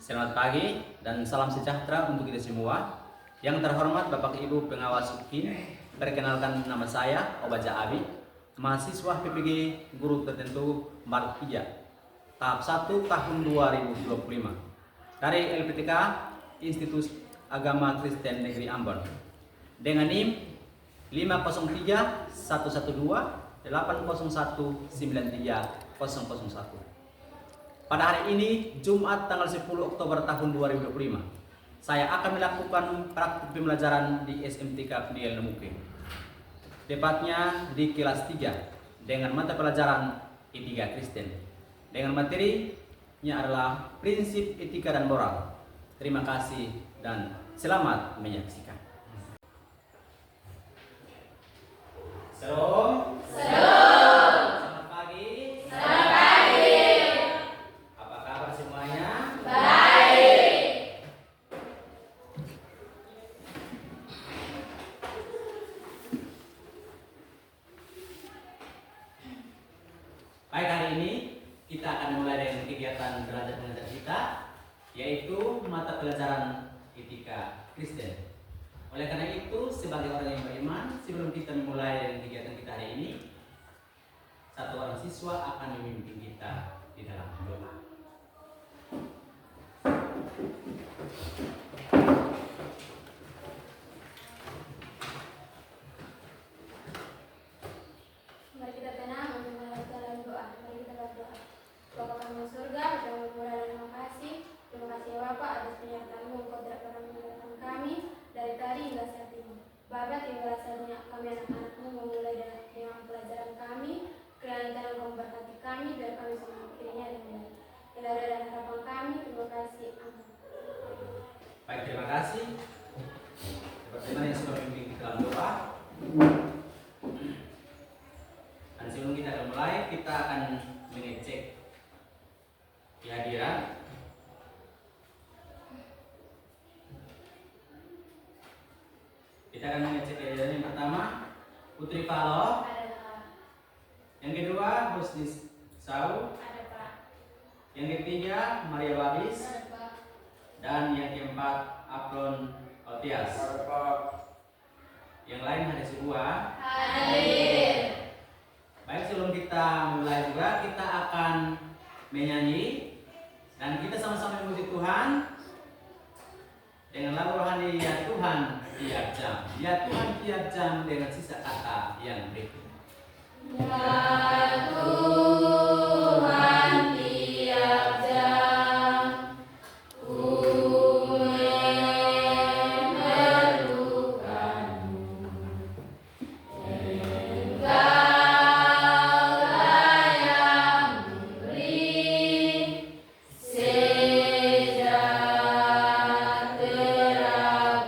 Selamat pagi dan salam sejahtera untuk kita semua. Yang terhormat Bapak Ibu Pengawas UKIN, perkenalkan nama saya Obaja Abi, mahasiswa PPG Guru Tertentu Baru 3, tahap 1 tahun 2025 dari LPTK Institut Agama Kristen Negeri Ambon dengan NIM 503 112 801 93001. Pada hari ini, Jumat tanggal 10 Oktober tahun 2025, saya akan melakukan praktik pembelajaran di SMTK Pendidikan Nemuke. Tepatnya di kelas 3 dengan mata pelajaran Etika Kristen. Dengan materinya adalah prinsip etika dan moral. Terima kasih dan selamat menyaksikan. Shalom. Baik, hari ini kita akan mulai dengan kegiatan belajar mengajar kita, yaitu mata pelajaran Etika Kristen. Oleh karena itu, sebagai orang yang beriman, sebelum kita memulai dengan kegiatan kita hari ini, satu orang siswa akan memimpin kita di dalam doa. Mari kita tenang untuk dalam doa. Mari kita berdoa. Bapa kami di surga, kami murah dan terima kasih. Terima kasih ya Bapak atas penyertaan-Mu. Engkau tidak pernah meninggalkan kami dari tadi hingga saat ini. Bapak, tinggal saatnya kami anak-anak-Mu memulai dengan pelajaran kami. Kiranya Engkau memberkati kami biar kami semua mengertinya dengan baik. Tidak ada dan harapan kami. Terima kasih. Amin. Baik, terima kasih. Seperti mana yang sudah memimpin kita dalam doa. Dan sebelum kita akan mulai, kita akan mengecek kehadiran. Kita akan mengecek kehadiran yang pertama, Putri Palo. Ada Pak. Yang kedua, Husni Sau. Ada Pak. Yang ketiga, Maria Babis. Ada Pak. Dan yang keempat, Aplon Otias. Yang lain ada semua. Hadir. Baik, sebelum kita mulai juga, kita akan menyanyi dan kita sama-sama memuji Tuhan dengan lagu rohani Ya Tuhan Tiap Jam. Ya Tuhan Tiap Jam dengan sisa kata yang berikut. Ya Tuhan tiap jam ku memerlukan-Mu. Engkaulah yang memberi sejahtera penuh.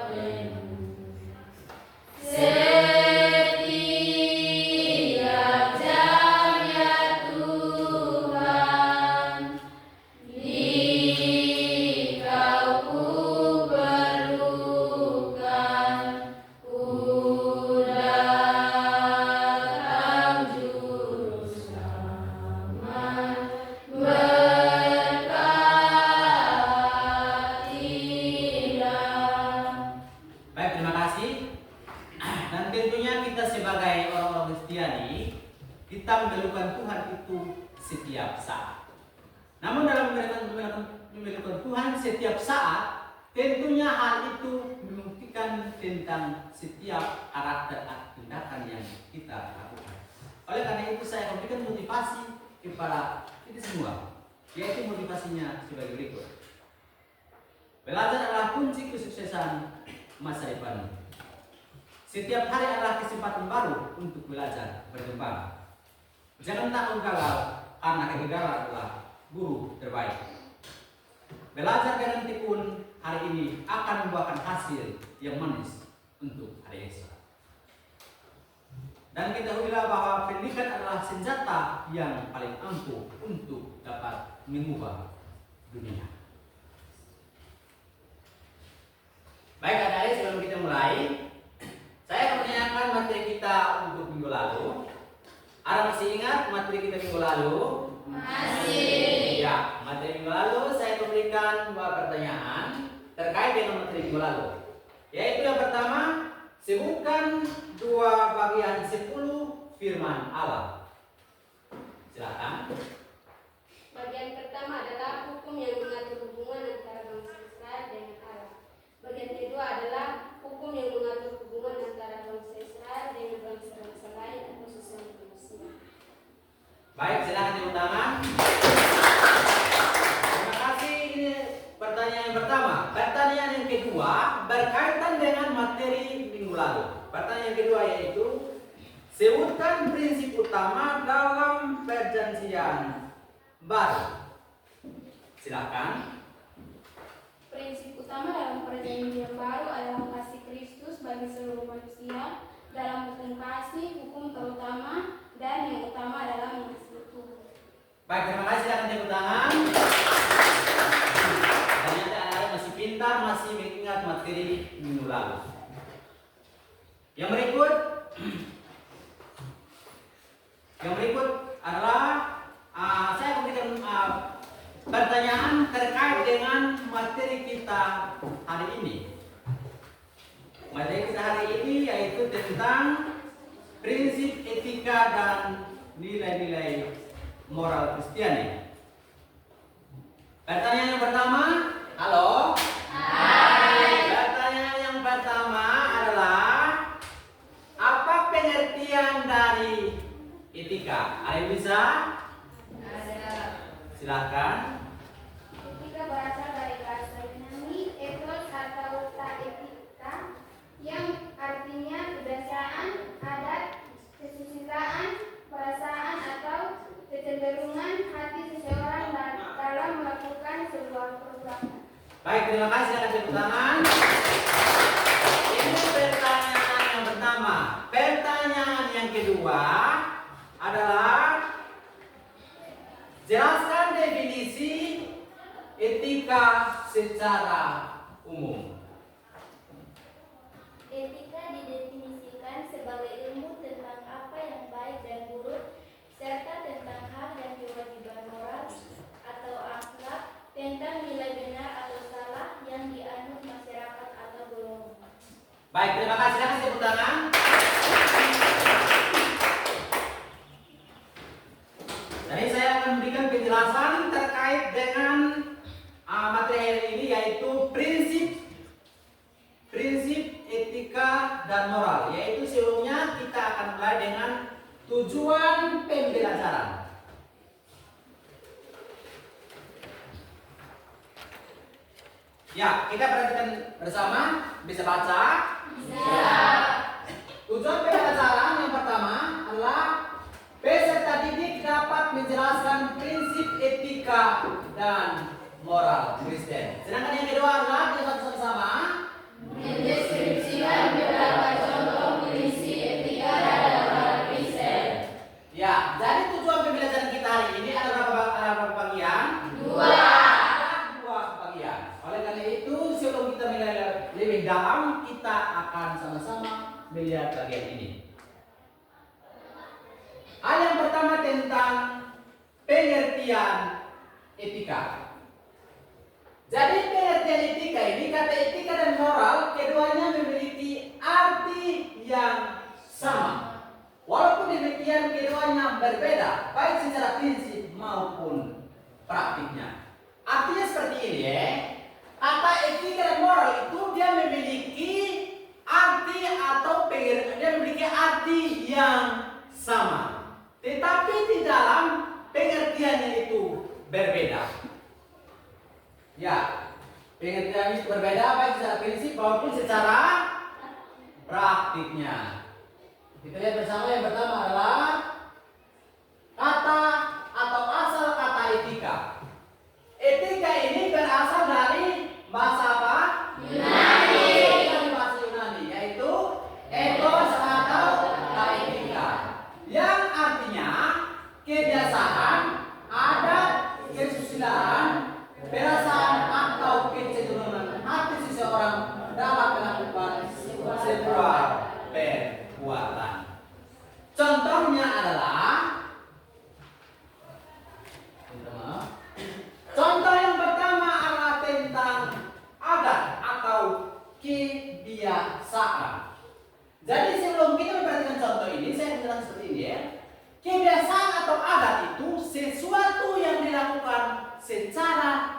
Setiap jam ya Tuhan, Dikau ku perlukan, ku datang juru selamat, berkatilah. Baik, terima kasih. Dan tentunya kita sebagai orang-orang Kristiani, kita memerlukan Tuhan itu setiap saat. Namun dalam memerlukan Tuhan setiap saat, tentunya hal itu membuktikan tentang setiap karakter atau tindakan yang kita lakukan. Oleh karena itu saya akan berikan motivasi kepada kita semua, yaitu motivasinya sebagai berikut. Belajar adalah kunci kesuksesan masa depan. Setiap hari adalah kesempatan baru untuk belajar berkembang. Jangan takut gagal, karena kegagalan adalah guru terbaik. Belajar dengan tekun hari ini akan membuahkan hasil yang manis untuk hari esok. Dan ketahuilah bahwa pendidikan adalah senjata yang paling ampuh untuk dapat mengubah dunia. Baik, adik-adik, sebelum kita mulai, saya akan menanyakan materi kita untuk minggu lalu. Ada masih ingat materi kita minggu lalu? Masih. Ya, materi minggu lalu saya memberikan memberikan dua pertanyaan terkait dengan materi minggu lalu. Yaitu yang pertama, sebutkan dua bagian 10 firman Allah. Silakan. Bagian pertama adalah hukum yang mengatur hubungan antara bangsa Israel dengan Allah. Bagian kedua adalah hukum yang mengatur hubungan antara bangsa Israel dengan bangsa-bangsa lain atau sesama manusia. Baik, silakan tepuk tangan. Terima kasih. Ini pertanyaan yang pertama. Pertanyaan yang kedua berkaitan dengan materi minggu lalu. Pertanyaan yang kedua yaitu sebutkan prinsip utama dalam perjanjian baru. Silakan. Prinsip utama dalam perjanjian baru adalah kasih Kristus bagi seluruh manusia. Dalam hukum kasih, hukum terutama dan yang utama adalah mengasihi Tuhan. Baik, terima kasih. Silakan tepuk tangan. Ternyata anak-anak masih pintar, masih mengingat materi minggu lalu. Yang berikut adalah saya memberikan pertanyaan terkait dengan materi kita hari ini. Materi kita hari ini yaitu tentang prinsip etika dan nilai-nilai moral Kristiani. Pertanyaan yang pertama, halo? Hai. Pertanyaan yang pertama adalah apa pengertian dari etika? Ada yang bisa? Ada. Silakan. Etika berasal dari bahasa Yunani ethos atau etika yang artinya kebiasaan, adat, kesusitaan, perasaan atau kecenderungan hati seseorang dalam melakukan sebuah perbuatan. Baik, terima kasih. Silakan tepuk tangan. Ini pertanyaan yang pertama. Pertanyaan yang kedua adalah jelaskan definisi etika secara umum. Etika didefinisikan sebagai ilmu tentang apa yang baik dan buruk, serta tentang hak dan kewajiban moral atau akhlak, tentang nilai benar atau salah yang dianut masyarakat atau golongan. Baik, terima kasih. Silakan tepuk tangan. Jadi saya akan memberikan penjelasan terkait dengan materi hari ini yaitu prinsip etika dan moral. Yaitu sebelumnya kita akan mulai dengan tujuan pembelajaran. Ya, kita perhatikan bersama. Bisa baca? Bisa. Tujuan pembelajaran yang pertama adalah peserta didik dapat menjelaskan prinsip etika dan moral Kristen. Sedangkan yang kedua adalah kita bersama Mendeskripsikan beberapa contoh prinsip etika dan moral Kristen. Ya, jadi tujuan pembelajaran kita hari ini ada berapa bagian? Dua bagian. Oleh karena itu, sebelum kita mulai lebih dalam, kita akan sama-sama melihat bagian ini. Hal yang pertama tentang pengertian etika. Jadi pengertian etika ini, kata etika dan moral, keduanya memiliki arti yang sama. Walaupun demikian keduanya berbeda, baik secara prinsip maupun praktiknya. Artinya seperti ini ya. Kata etika dan moral itu dia memiliki arti atau dia memiliki arti yang sama. Tetapi di dalam pengertiannya itu berbeda. Ya, pengertiannya itu berbeda baik secara prinsip maupun secara praktiknya. Kita lihat bersama yang pertama adalah kata atau asal kata etika. Etika ini berasal dari bahasa apa? Yunani. Dari bahasa Yunani, yaitu ethos atau etika, yang artinya kebiasaan, adat, kesusilaan, perasaan atau kecenderungan hati seseorang dalam melakukan sebuah perbuatan. Contohnya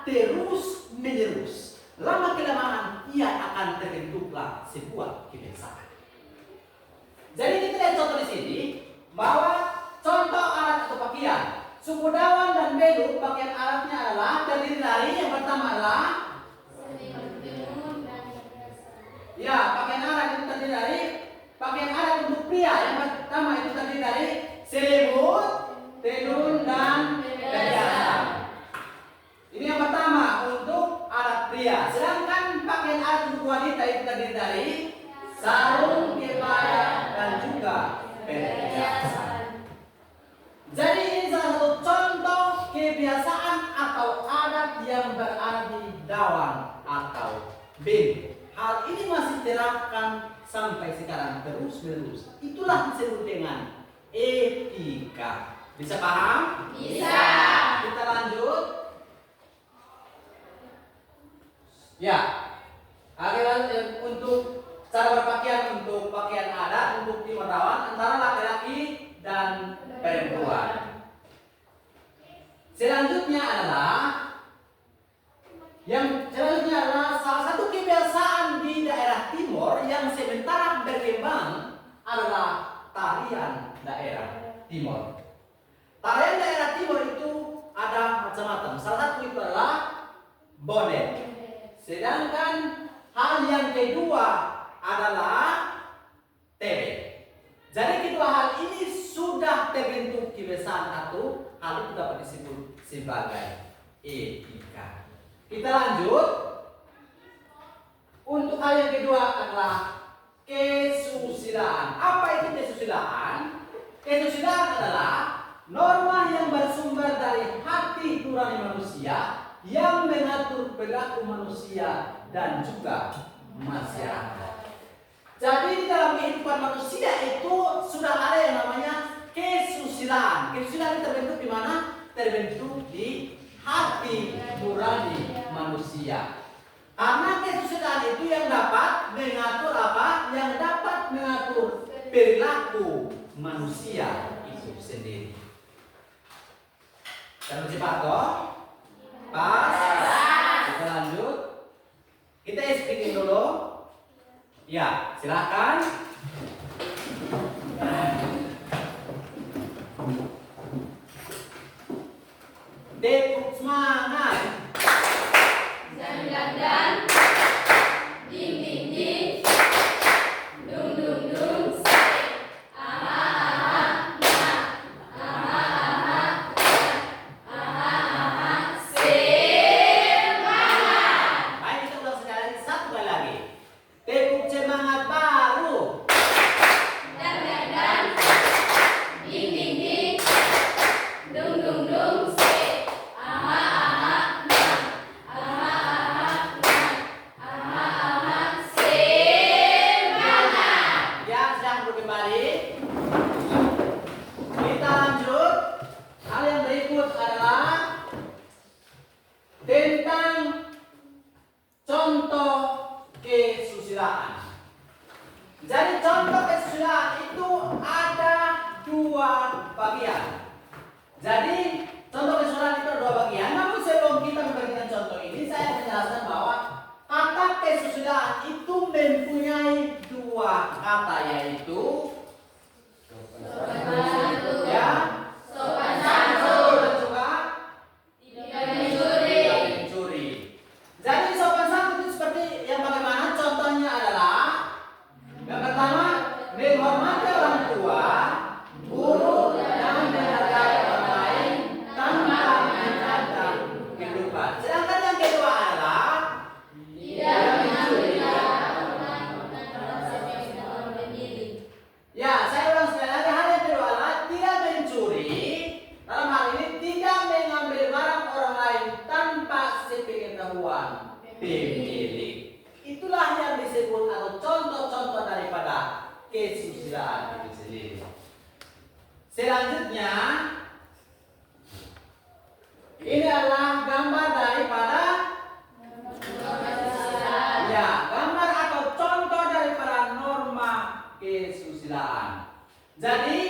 terus menerus. Lama kelamaan ia akan terbentuklah sebuah kebiasaan. Jadi kita lihat contoh di sini bahwa contoh alat atau pakaian. Suku Dawan dan Belu pakaian alatnya adalah terdiri dari yang pertama adalah ya, pakaian alat itu terdiri dari pakaian alat untuk pria. Yang pertama itu terdiri dari selimut, tenun, dan perhiasan. Ini yang pertama untuk alat pria. Sedangkan pakaian alat untuk wanita itu terdiri dari sarung, kebaya, dan juga perhiasan. Jadi ini salah satu contoh kebiasaan atau adat yang berada di Dawan atau Belu. Hal ini masih diterapkan sampai sekarang terus menerus. Itulah disebut dengan etika. Bisa paham? Bisa. Kita lanjut. Ya. Akhirnya untuk cara berpakaian untuk pakaian adat untuk Timur Dawan antara laki-laki dan perempuan. Selanjutnya adalah salah satu kebiasaan di daerah timur yang sementara berkembang adalah tarian daerah timur. Tarian daerah timur itu ada macam-macam. Salah satu itu adalah bonet. Sedangkan hal yang kedua adalah tebet. Jadi kedua hal ini sudah terbentuk kebiasaan atau hal itu dapat disebut sebagai etika. Kita lanjut. Untuk hal yang kedua adalah kesusilaan. Apa itu kesusilaan? Kesusilaan adalah norma yang bersumber dari hati nurani manusia yang mengatur perilaku manusia dan juga masyarakat. Jadi di dalam kehidupan manusia itu sudah ada yang namanya kesusilaan. Kesusilaan terbentuk di mana? Terbentuk di hati nurani manusia. Karena kesusilaan itu yang dapat mengatur apa? Yang dapat mengatur perilaku manusia itu sendiri. Kita cepat toh? Pas. Kita lanjut. Kita speaking dulu. Ya, silakan. Tepuk semangat. Dan ding ding ding, dung dung dung, aha aha na, aha aha na, aha aha semangat. Baik, kita ulang sekali lagi, satu kali lagi. Tepuk semangat baru. Dan ding ding ding, dung dung dung, aha aha na, aha aha na, aha aha semangat. Ya, sedang kembali. Kita lanjut. Hal yang berikut adalah tentang contoh kesusilaan. Jadi contoh kesusilaan itu ada dua bagian. Jadi contoh kesusilaan itu ada dua bagian. Namun sebelum kita memberikan contoh ini, saya menjelaskan bahwa kata kesusilaan itu mempunyai dua kata, yaitu Sopan santun, ya, sopan santun santun, dan juga tidak mencuri. mencuri. Jadi sopan santun itu seperti yang bagaimana? Contohnya adalah yang pertama, menghormati orang tua, guru, dan menghargai orang lain tanpa mencatat kehidupan. Sedangkan yang kedua adalah Tidak mengambil orang orang sendiri. ya, saya ulang sekali lagi. Hal yang kedua adalah tidak mencuri. Dalam hal ini tidak mengambil barang orang lain tanpa sepengetahuan pemilik. Itulah yang disebut atau contoh-contoh daripada kesusilaan itu sendiri. Selanjutnya, ini adalah gambar daripada ya, gambar atau contoh daripada norma kesusilaan. Jadi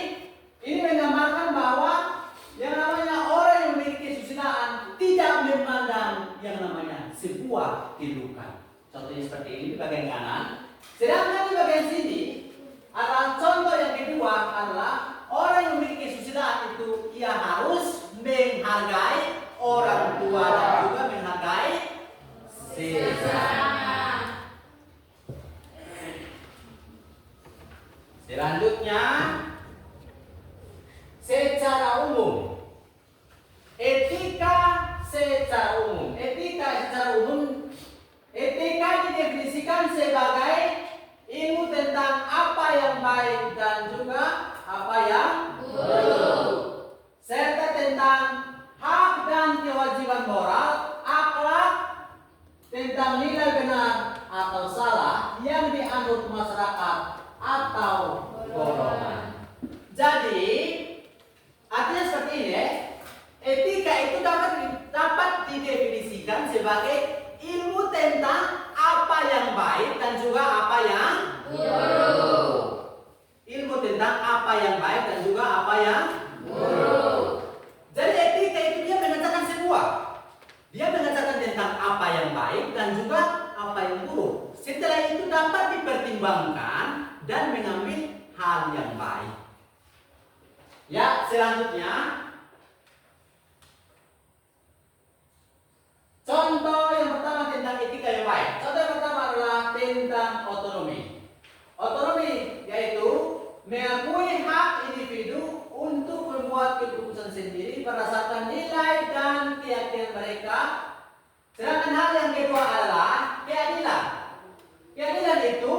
ini menggambarkan bahwa yang namanya orang yang memiliki kesusilaan tidak memandang yang namanya sebuah kedudukan. Contohnya seperti ini di bagian kanan. Sedangkan di bagian sini adalah contoh yang kedua adalah orang yang memiliki kesusilaan itu ia harus menghargai orang tua dan juga menghargai sesama. Selanjutnya, secara umum, etika secara umum. Etika didefinisikan sebagai ilmu tentang apa yang baik dan juga apa yang buruk, serta tentang hak dan kewajiban moral, akhlak, tentang nilai benar atau salah yang dianut masyarakat atau golongan. Jadi artinya seperti ini ya. Etika itu dapat didefinisikan sebagai ilmu tentang apa yang baik dan juga apa yang buruk. Ilmu tentang apa yang baik dan juga apa yang buruk. Jadi etika itu dia mengatakan sebuah. Dia mengatakan tentang apa yang baik dan juga apa yang buruk. Setelah itu dapat dipertimbangkan dan mengambil hal yang baik. Ya, selanjutnya contoh yang pertama tentang etika yang baik. Contoh yang pertama adalah tentang otonomi. Otonomi yaitu mengakui hak individu untuk membuat keputusan sendiri berdasarkan nilai dan keyakinan mereka. Sedangkan hal yang kedua adalah keadilan. Keadilan itu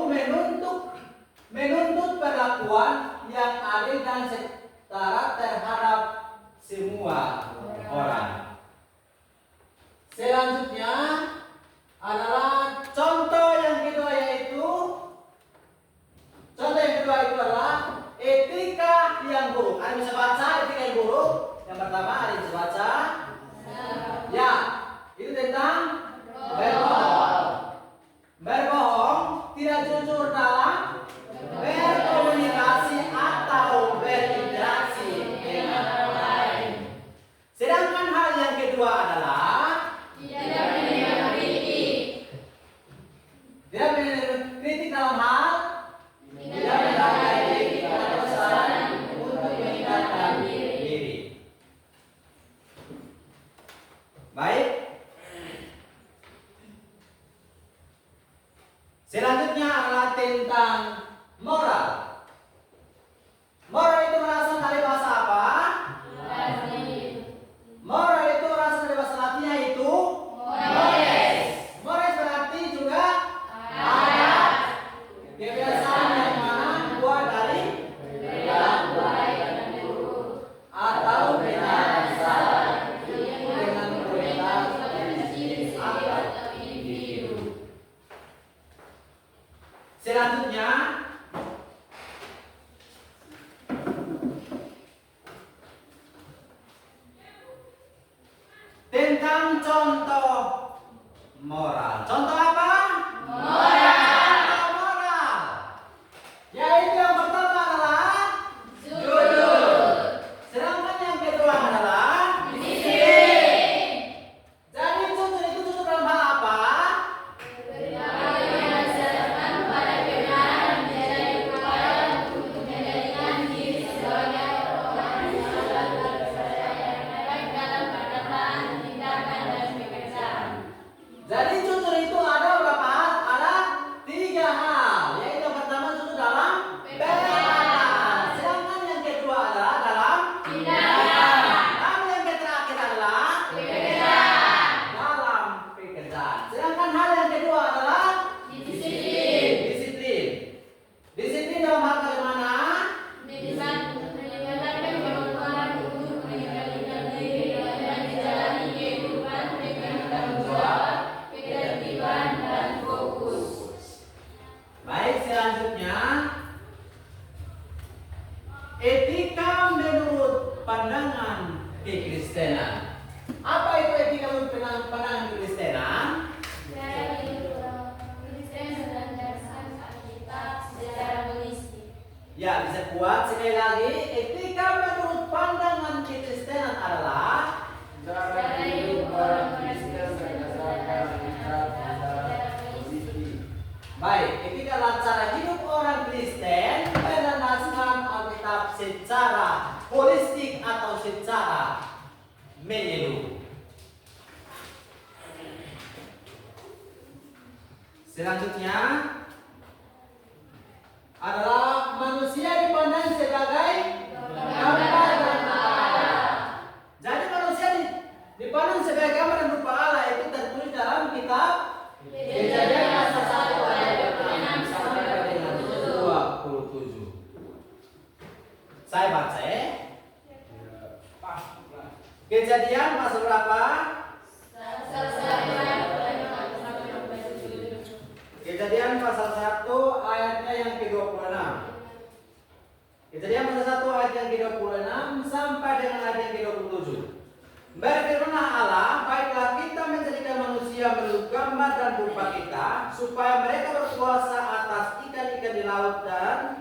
menuntut perlakuan yang adil dan setara terhadap semua orang. Selanjutnya adalah contoh yang kedua yaitu adalah etika yang buruk. Ada bisa baca etika yang buruk? Yang pertama ada bisa baca? Ya, itu tentang berbohong. Berbohong, tidak jujur dalam berkomunikasi atau berinteraksi dengan orang lain. Sedangkan hal yang kedua adalah tidak menerima kritik dalam hal tidak menghargai kritik atau kesalahan untuk meningkatkan diri. Baik. Selanjutnya adalah tentang moral. Moral itu berasal dari bahasa apa? Moral itu berasal dari bahasa Latin yaitu mores. Mores berarti juga adat. Kebiasaan yang mana buah dari perilaku baik dan buruk atau benar dan salah dengan prioritas atau individu. Selanjutnya tentang contoh moral. Contoh apa? Moral. Contoh moral. Yaitu yang pertama adalah jujur. Sedangkan yang kedua adalah disiplin. Jadi jujur itu jujur dalam hal apa? Berdasarkan pada kebenaran menjadi upaya untuk menjadikan diri sebagai orang yang terpercaya yang baik dalam perkataan, tindakan dan pekerjaan. Jadi jujur itu ada berapa hal? Ada 3 hal. Yaitu yang pertama jujur dalam perkataan. Sedangkan yang kedua adalah dalam tindakan. Lalu yang terakhir adalah pekerjaan. Dalam pekerjaan. Sedangkan hal yang kedua adalah disiplin. Disiplin dalam hal bagaimana? Meningkatkan kemampuan untuk mengendalikan diri dan menjalani kehidupan dengan tanggung jawab, ketertiban Baik, itulah cara hidup orang Kristen berdasarkan Alkitab secara holistik atau secara menyeluruh. Selanjutnya adalah manusia dipandang sebagai gambar dan rupa Allah. Jadi manusia dipandang sebagai gambar dan rupa Allah itu tertulis dalam kitab Kejadian pasal 1 ayat 26 sampai dengan 27. Saya baca ya. Kejadian pasal berapa? Kejadian pasal 1 ayatnya yang ke-26. Kejadian pasal 1 ayat yang ke-26 sampai dengan ayat yang ke-27. Berfirmanlah Allah, baiklah kita menjadikan manusia menurut gambar dan rupa kita, supaya mereka berkuasa atas ikan-ikan di laut dan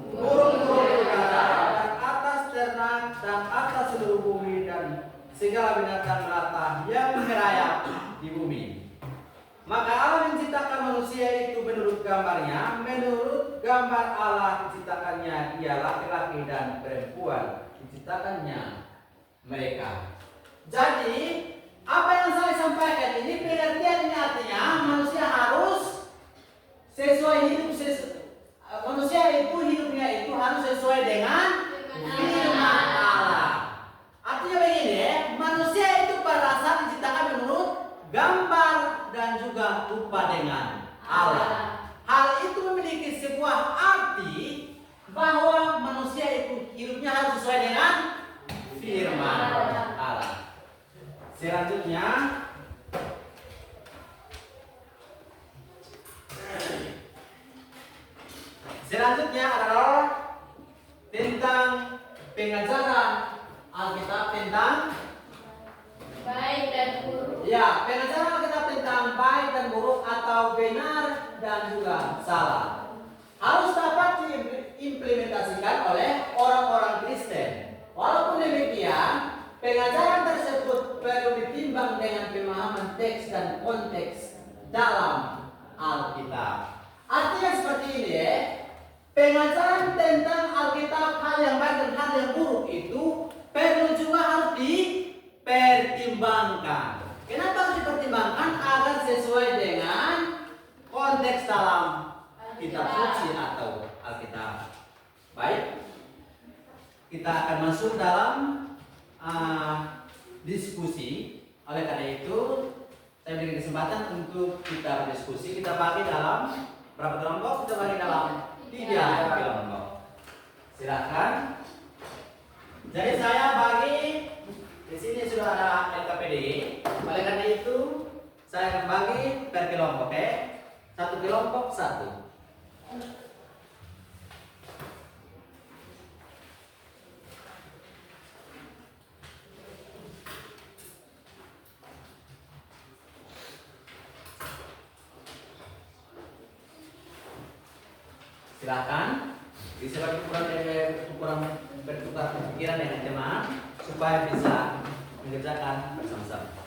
burung-burung di udara, dan atas ternak dan atas seluruh bumi dan segala binatang melata yang merayap di bumi. Maka Allah menciptakan manusia itu menurut gambarnya, menurut gambar Allah diciptakannya dia laki-laki dan perempuan diciptakannya mereka. Jadi apa yang saya sampaikan ini pengertian ini artinya manusia harus sesuai hidup manusia itu hidupnya itu harus sesuai dengan firman Allah. Artinya begini, manusia itu pada dasar diciptakan menurut gambar dan juga rupa dengan Allah. Hal itu memiliki sebuah arti bahwa manusia itu hidupnya harus sesuai dengan firman Allah. Selanjutnya adalah tentang pengajaran Alkitab tentang baik dan buruk. ya, pengajaran Alkitab tentang baik dan buruk atau benar dan juga salah harus dapat diimplementasikan oleh orang-orang Kristen. Walaupun demikian, pengajaran tersebut perlu ditimbang dengan pemahaman teks dan konteks dalam Alkitab. Artinya seperti ini ya, pengajaran tentang Alkitab hal yang baik dan hal yang buruk itu perlu juga harus dipertimbangkan. Kenapa harus dipertimbangkan? Agar sesuai dengan konteks dalam kitab suci atau Alkitab. Baik, kita akan masuk dalam diskusi. Oleh karena itu saya beri kesempatan untuk kita berdiskusi. Kita bagi dalam berapa kelompok? Kita bagi dalam 3 kelompok. Silakan. Jadi saya bagi di sini sudah ada LKPD. Oleh karena itu saya akan bagi per kelompok, oke? Satu kelompok satu. Silakan bisa ukuran bertukar pikiran dengan teman supaya bisa mengerjakan bersama-sama.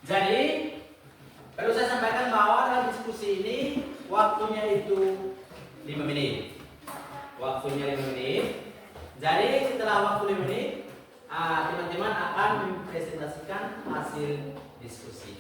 Jadi perlu saya sampaikan bahwa dalam diskusi ini waktunya itu 5 menit. Waktunya 5 menit. Jadi setelah waktu 5 menit, teman-teman akan mempresentasikan hasil diskusi.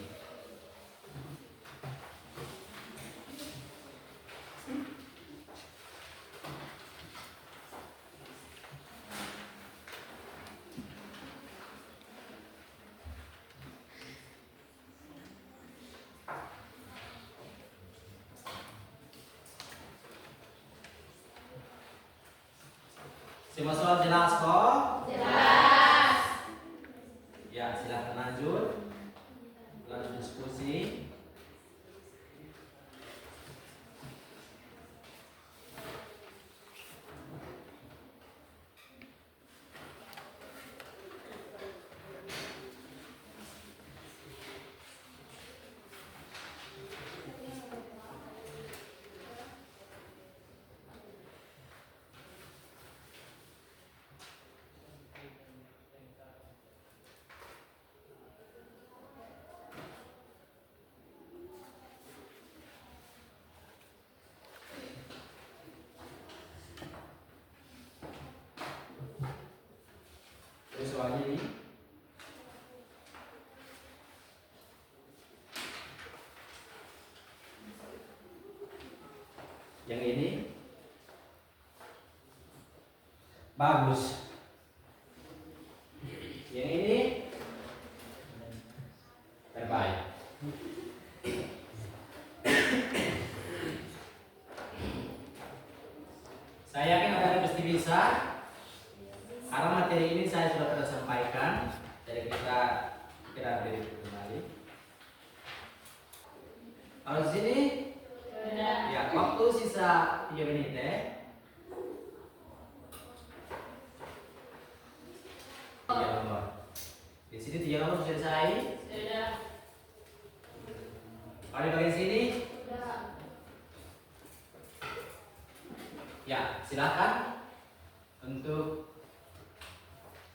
Semua soal jelas kok? Jelas. Ya, silakan lanjut diskusi. Yang ini bagus. Yang ini terbaik. Saya yakin adik-adik pasti bisa. Karena materi ini saya sudah pernah sampaikan. Jadi kita beri kembali. Kalau di sini, ya waktu sisa 3 menit ya. 3 nomor. Di sini 3 nomor sudah selesai. Kalau di bagian sini, ya silakan untuk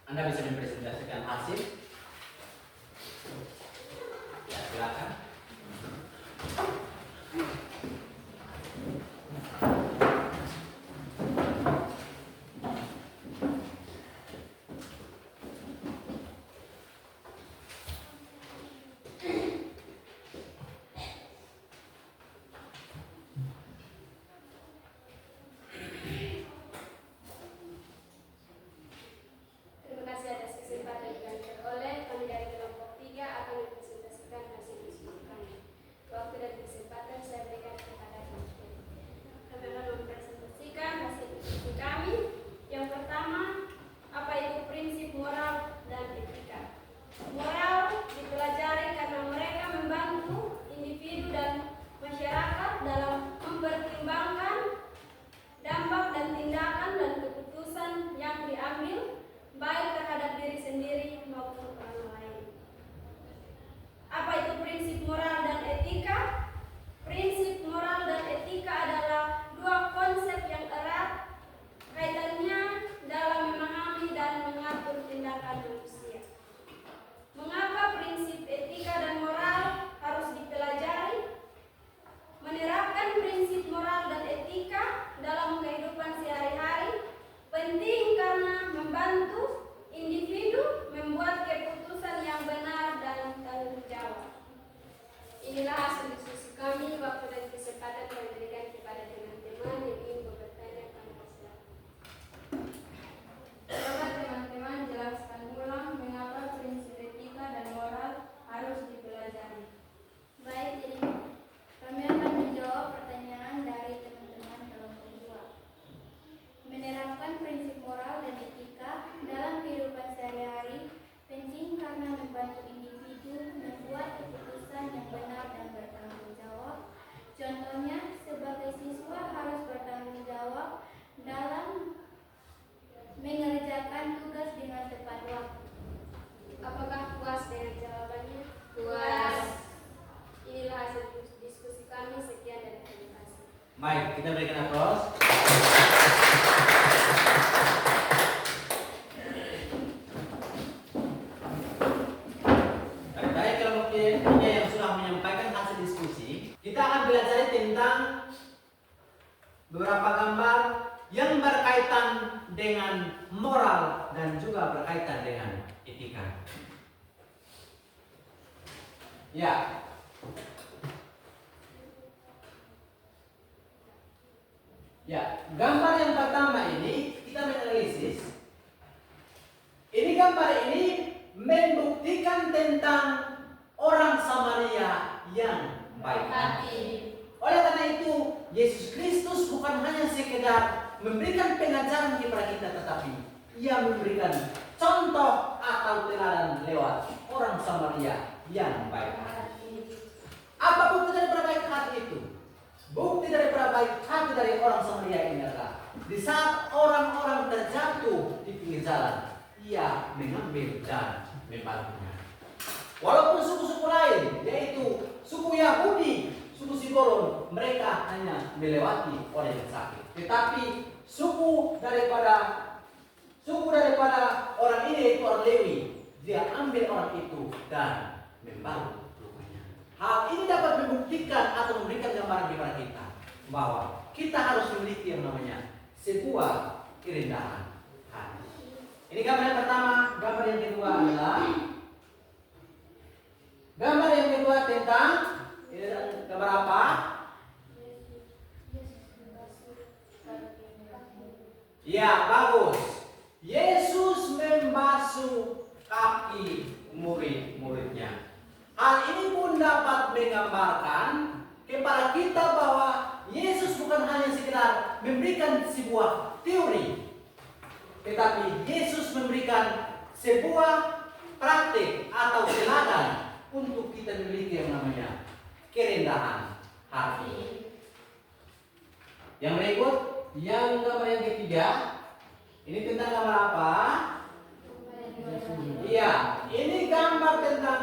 Anda bisa mempresentasikan hasil. Ya silakan. Terima kasih atas kesempatan yang diperoleh. Kami dari kelompok 3 akan mempresentasikan hasil diskusi kami. Waktu dan kesempatan saya berikan kepada kalian. Kami akan mempresentasikan hasil diskusi kami. Yang pertama, apa itu prinsip moral dan etika? Moral dipelajari karena mereka membantu individu dan masyarakat dalam mempertimbangkan dampak dan tindakan dan keputusan yang diambil baik terhadap diri sendiri maupun orang lain. Apa itu prinsip moral dan etika? Prinsip moral dan etika adalah dua konsep yang erat kaitannya dalam memahami dan mengatur tindakan manusia. Mengapa prinsip etika dan moral harus dipelajari? Menerapkan prinsip moral dan etika dalam kehidupan sehari-hari penting karena membantu individu membuat keputusan yang benar dan tanggung jawab. Inilah hasil diskusi kami. Waktu dan kesempatan kami berikan kepada teman-teman yang ingin bertanya kepada saya. Coba teman-teman jelaskan ulang mengapa prinsip etika dan moral harus dipelajari. Baik, jadi kami akan menjawab pertanyaan dari teman-teman kelompok 2. Menerapkan prinsip moral dan etika dalam kehidupan sehari-hari penting karena membantu individu membuat keputusan yang benar dan bertanggung jawab. Contohnya, sebagai siswa harus bertanggung jawab dalam mengerjakan tugas dengan tepat waktu. Apakah puas dengan jawabannya? Puas. Inilah hasil diskusi kami. Sekian dan terima kasih. Baik, kita berikan aplaus. Baik, kelompok tiga yang sudah menyampaikan hasil diskusi, kita akan belajar tentang beberapa gambar yang berkaitan dengan moral dan juga berkaitan dengan etika. Ya. Ya, gambar yang pertama ini kita menganalisis. Ini gambar ini membuktikan tentang orang Samaria yang baik hati. Oleh karena itu, Yesus Kristus bukan hanya sekedar memberikan pengajaran kepada kita, tetapi Ia memberikan contoh atau teladan lewat orang Samaria yang baik hati. Apa bukti daripada baik hati itu? Bukti daripada baik hati dari orang Samaria ini adalah di saat orang-orang terjatuh di pinggir jalan, Ia mengambil dan membantunya. Walaupun suku-suku lain, yaitu suku Yahudi, suku Simbolon, mereka hanya melewati orang yang sakit. Tetapi suku daripada orang ini, yaitu orang Lewi, dia ambil orang itu dan membantu lukanya. Hal ini dapat membuktikan atau memberikan gambaran kepada kita bahwa kita harus memiliki yang namanya sebuah kerendahan hati. Ini gambar yang pertama. Gambar yang kedua adalah gambar yang kedua tentang ini gambar apa? membasuh kaki murid-muridnya. Hal ini pun dapat menggambarkan kepada kita bahwa Yesus bukan hanya sekedar memberikan sebuah teori, tetapi Yesus memberikan sebuah praktik atau teladan untuk kita memiliki yang namanya kerendahan hati. Yang berikut, yang gambar yang ketiga, ini tentang gambar apa? Iya, ini gambar tentang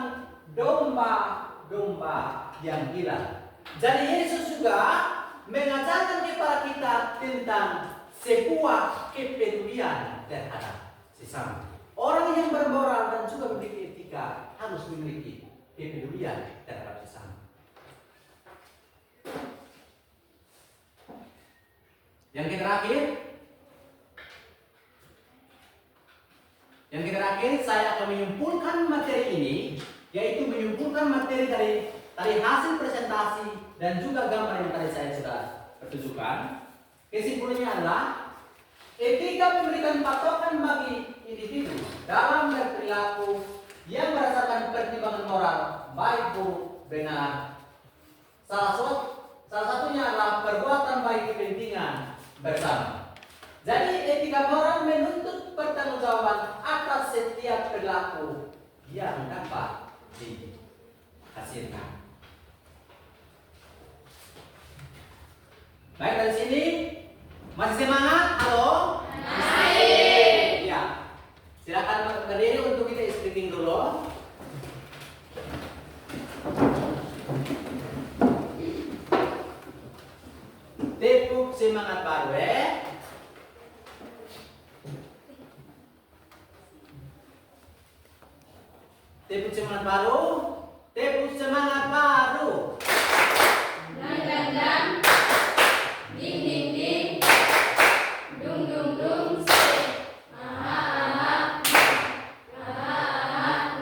domba-domba yang hilang. Jadi Yesus juga mengajarkan kepada kita tentang sebuah kepedulian terhadap sesama. Orang yang bermoral dan juga memiliki etika harus memiliki kepedulian terhadap sesama. Yang terakhir, saya akan menyimpulkan materi ini, yaitu menyimpulkan materi dari hasil presentasi dan juga gambar yang tadi saya sudah pertunjukkan. Kesimpulannya adalah etika memberikan patokan bagi individu dalam berperilaku yang berdasarkan pertimbangan moral baik buruk benar. Salah satunya adalah perbuatan baik kepentingan bersama. Jadi etika moral menuntut pertanggungjawaban atas setiap perilaku yang dapat dihasilkan. Baik, dari sini masih semangat? Halo? Masih. Ya. Silakan berdiri untuk kita speaking dulu. Tepuk semangat baru Tepuk semangat baru. Tepuk semangat baru. Dang dang dang, ding ding ding, dung dung dung, se, aha aha, aha aha,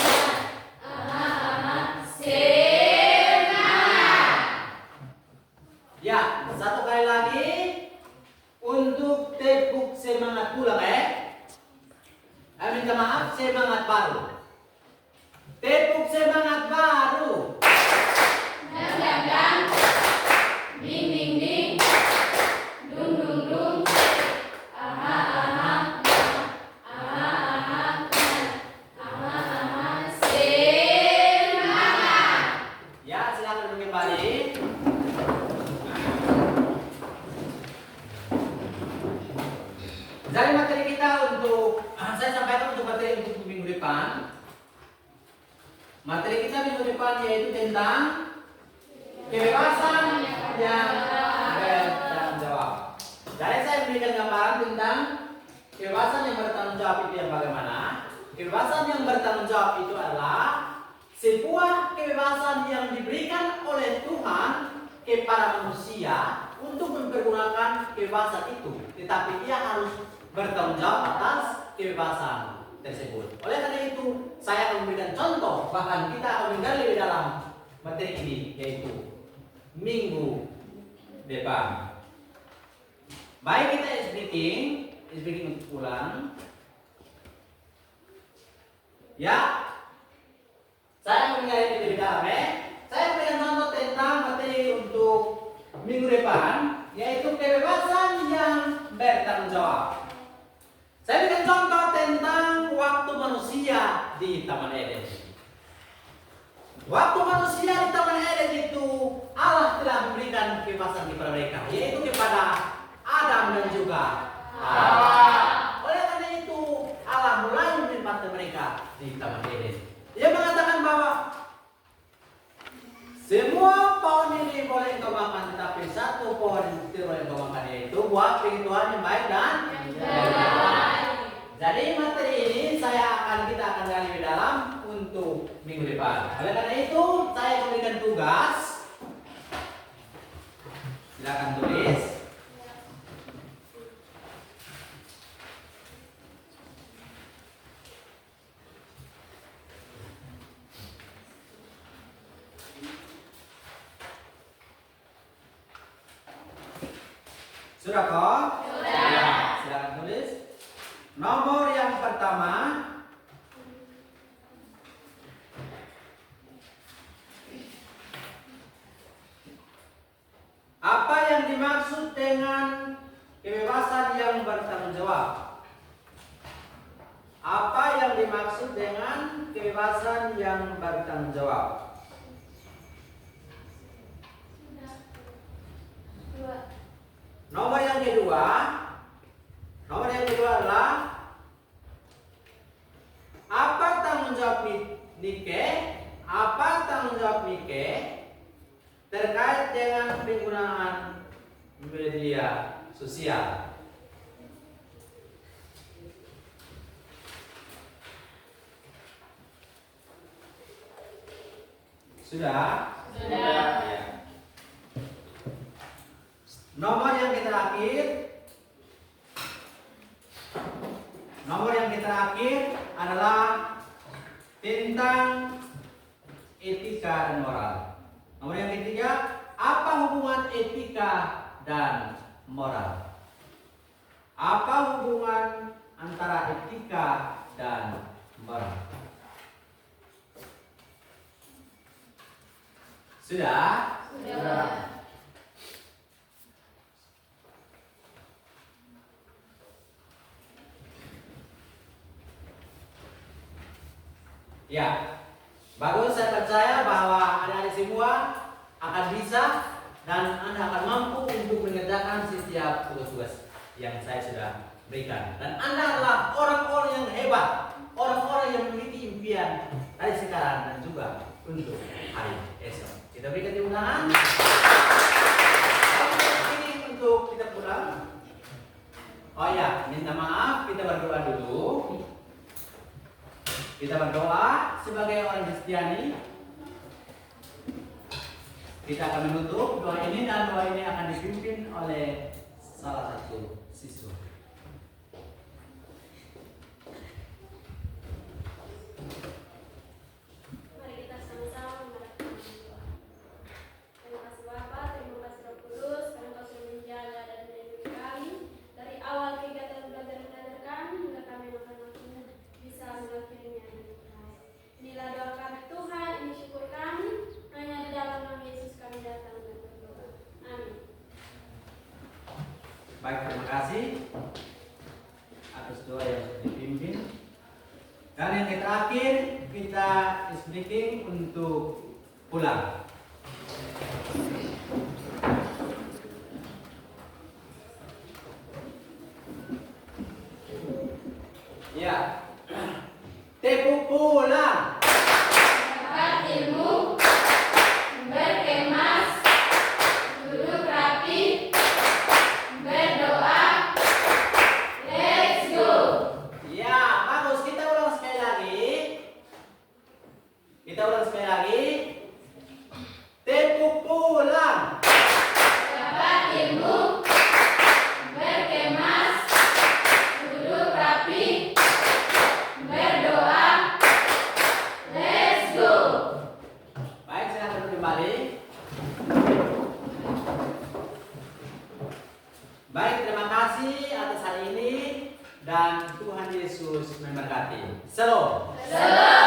aha aha, semangat. Ya, satu kali lagi untuk tepuk semangat pulang minta maaf, semangat baru. Tepuk semangat baru. Dang dang dang, ding ding ding, dung dung dung, aha aha, aha aha, aha aha, semangat. Ya, silakan duduk kembali. Jadi materi kita untuk saya sampaikan untuk materi untuk minggu depan. Materi kita minggu depan yaitu tentang kebebasan yang bertanggung jawab. Jadi saya memberikan gambaran tentang kebebasan yang bertanggung jawab itu yang bagaimana. Kebebasan yang bertanggung jawab itu adalah sebuah kebebasan yang diberikan oleh Tuhan kepada manusia untuk mempergunakan kebebasan itu, tetapi ia harus bertanggung jawab atas kebebasan tersebut. Oleh karena itu, saya akan memberikan contoh, bahkan kita akan menggali di dalam materi ini, yaitu minggu depan. Baik, kita speaking untuk pulang. Ya, saya akan menggali di dalam. Saya memberikan contoh tentang materi untuk minggu depan, yaitu kebebasan yang bertanggung jawab. Saya berikan contoh tentang waktu manusia di Taman Eden. Waktu manusia di Taman Eden itu Allah telah memberikan kebebasan kepada mereka, yaitu kepada Adam dan juga Hawa. Oleh karena itu Allah mulai menempatkan mereka di Taman Eden. Dia mengatakan bahwa semua pohon ini boleh engkau makan, tetapi satu pohon yang tidak boleh engkau makan, yaitu buah pilihan Tuhan yang baik dan baik. Jadi materi ini kita akan gali di dalam untuk minggu depan. Oleh karena itu saya memberikan tugas. Silakan tulis. Sudah kok? Sudah. Ya, silakan tulis. Nomor yang pertama, dengan kebebasan yang bertanggung jawab. Apa yang dimaksud dengan kebebasan yang bertanggung jawab? Nomor yang kedua adalah apa tanggung jawab Nike? Apa tanggung jawab Nike terkait dengan penggunaan media sosial? Sudah? Ya. Nomor yang terakhir adalah tentang etika dan moral. Nomor yang ketiga, apa hubungan etika dan moral? Apa hubungan antara etika dan moral? Sudah? Sudah. Ya, bagus. Saya percaya bahwa adik-adik semua akan bisa dan Anda akan mampu untuk mengerjakan setiap tugas-tugas yang saya sudah berikan. Dan Anda adalah orang-orang yang hebat, orang-orang yang memiliki impian dari sekarang dan juga untuk hari esok. Kita berikan tepuk tangan. Ini untuk kita pulang. Oh ya, minta maaf, kita berdoa dulu. Kita berdoa sebagai orang Kristiani. Kita akan menutup doa ini dan doa ini akan dipimpin oleh salah satu siswa. Mari kita sama-sama membacakan doa. Terima kasih Bapa, terima kasih Roh Kudus, karena Kau sudah menjaga dan melindungi kami dari awal kegiatan belajar kami hingga kami makan-makan bisa mengakhirinya. Inilah doa kami Tuhan, ini syukur kami, hanya di dalam nama Yesus kami datang dan berdoa. Amin. Baik, terima kasih atas doa yang sudah dipimpin. Dan yang terakhir, kita speaking untuk pulang. Ya, tepuk pulang. Dapat ilmu, berkemas, duduk rapi, berdoa, let's go. Ya, bagus. Kita ulang sekali lagi. Tepuk pulang. Dapat ilmu, berkemas, duduk rapi, berdoa, let's go. Baik, silakan kembali. Baik, terima kasih atas hari ini dan Tuhan Yesus memberkati. Shalom. Shalom.